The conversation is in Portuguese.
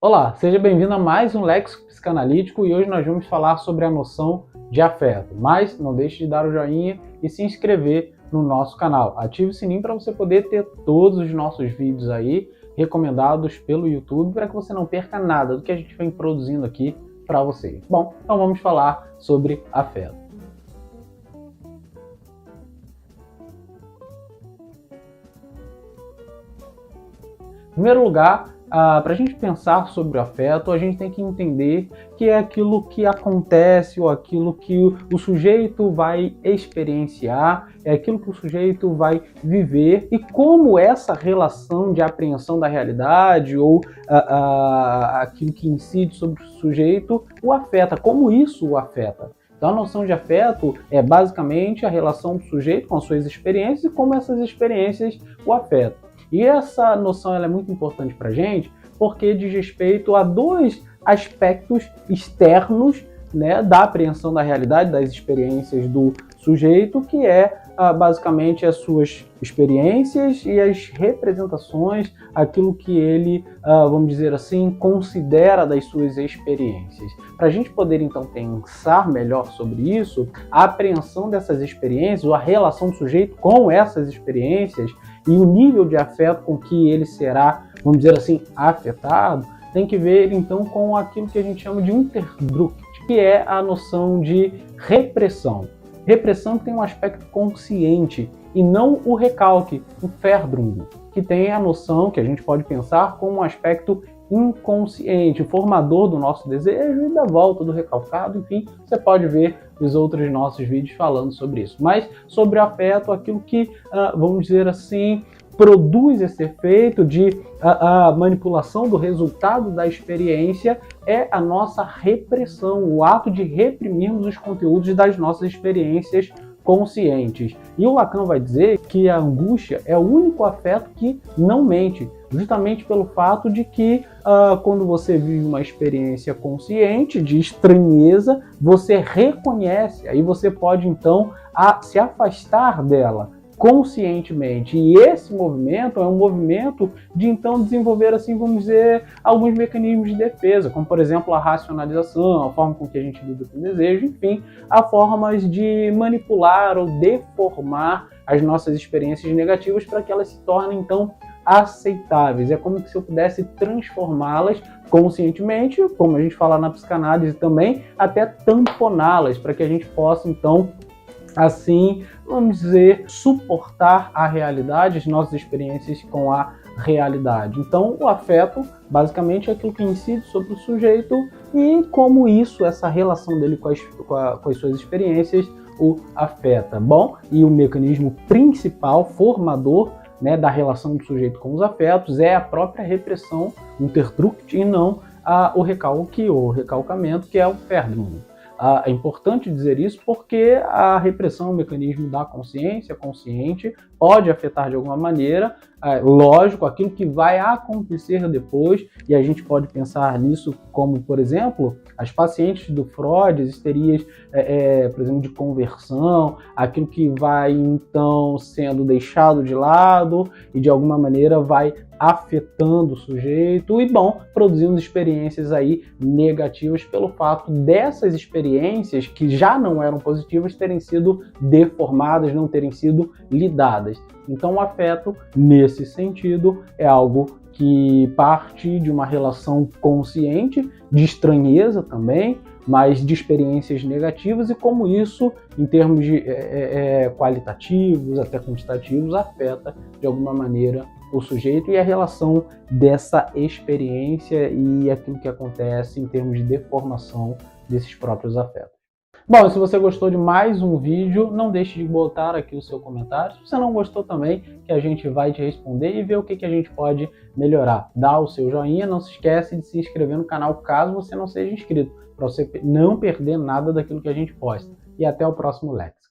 Olá, seja bem-vindo a mais um Léxico Psicanalítico e hoje nós vamos falar sobre a noção de afeto. Mas não deixe de dar o joinha e se inscrever no nosso canal. Ative o sininho para você poder ter todos os nossos vídeos aí recomendados pelo YouTube para que você não perca nada do que a gente vem produzindo aqui para vocês. Bom, então vamos falar sobre afeto. Em primeiro lugar, para a gente pensar sobre o afeto, a gente tem que entender que é aquilo que acontece ou aquilo que o sujeito vai experienciar, é aquilo que o sujeito vai viver e como essa relação de apreensão da realidade ou aquilo que incide sobre o sujeito o afeta, como isso o afeta. Então a noção de afeto é basicamente a relação do sujeito com as suas experiências e como essas experiências o afetam. E essa noção ela é muito importante para a gente porque diz respeito a dois aspectos externos, né, da apreensão da realidade, das experiências do sujeito, que é basicamente as suas experiências e as representações, aquilo que ele, vamos dizer assim, considera das suas experiências. Para a gente poder então pensar melhor sobre isso, a apreensão dessas experiências, ou a relação do sujeito com essas experiências e o nível de afeto com que ele será, vamos dizer assim, afetado, tem que ver então com aquilo que a gente chama de Unterdruck, que é a noção de repressão. Repressão tem um aspecto consciente e não o recalque, o Verdrung, que tem a noção que a gente pode pensar como um aspecto inconsciente, formador do nosso desejo e da volta do recalcado. Enfim, você pode ver os outros nossos vídeos falando sobre isso. Mas sobre o afeto, aquilo que, vamos dizer assim, produz esse efeito de manipulação do resultado da experiência é a nossa repressão, o ato de reprimirmos os conteúdos das nossas experiências conscientes. E o Lacan vai dizer que a angústia é o único afeto que não mente, justamente pelo fato de que quando você vive uma experiência consciente de estranheza, você reconhece, aí você pode então se afastar dela conscientemente. E esse movimento é um movimento de então desenvolver, assim, vamos dizer, alguns mecanismos de defesa, como por exemplo a racionalização, a forma com que a gente lida com o desejo, enfim, há formas de manipular ou deformar as nossas experiências negativas para que elas se tornem então aceitáveis. É como se eu pudesse transformá-las conscientemente, como a gente fala na psicanálise também, até tamponá-las, para que a gente possa então assim, vamos dizer, suportar a realidade, as nossas experiências com a realidade. Então, o afeto, basicamente, é aquilo que incide sobre o sujeito e como isso, essa relação dele com as suas experiências, o afeta. Bom, e o mecanismo principal, formador, né, da relação do sujeito com os afetos é a própria repressão, Unterdruck, e não o recalque ou recalcamento, que é o Verdrung. É importante dizer isso porque a repressão é um mecanismo da consciência consciente, pode afetar de alguma maneira, lógico, aquilo que vai acontecer depois, e a gente pode pensar nisso como, por exemplo, as pacientes do Freud, as histerias, por exemplo, de conversão, aquilo que vai então sendo deixado de lado e de alguma maneira vai afetando o sujeito e, bom, produzindo experiências aí negativas pelo fato dessas experiências que já não eram positivas terem sido deformadas, não terem sido lidadas. Então o afeto, nesse sentido, é algo que parte de uma relação consciente, de estranheza também, mas de experiências negativas e como isso, em termos de qualitativos, até quantitativos, afeta de alguma maneira o sujeito e a relação dessa experiência e aquilo que acontece em termos de deformação desses próprios afetos. Bom, se você gostou de mais um vídeo, não deixe de botar aqui o seu comentário. Se você não gostou também, que a gente vai te responder e ver o que a gente pode melhorar. Dá o seu joinha, não se esquece de se inscrever no canal caso você não seja inscrito, para você não perder nada daquilo que a gente posta. E até o próximo Léxico.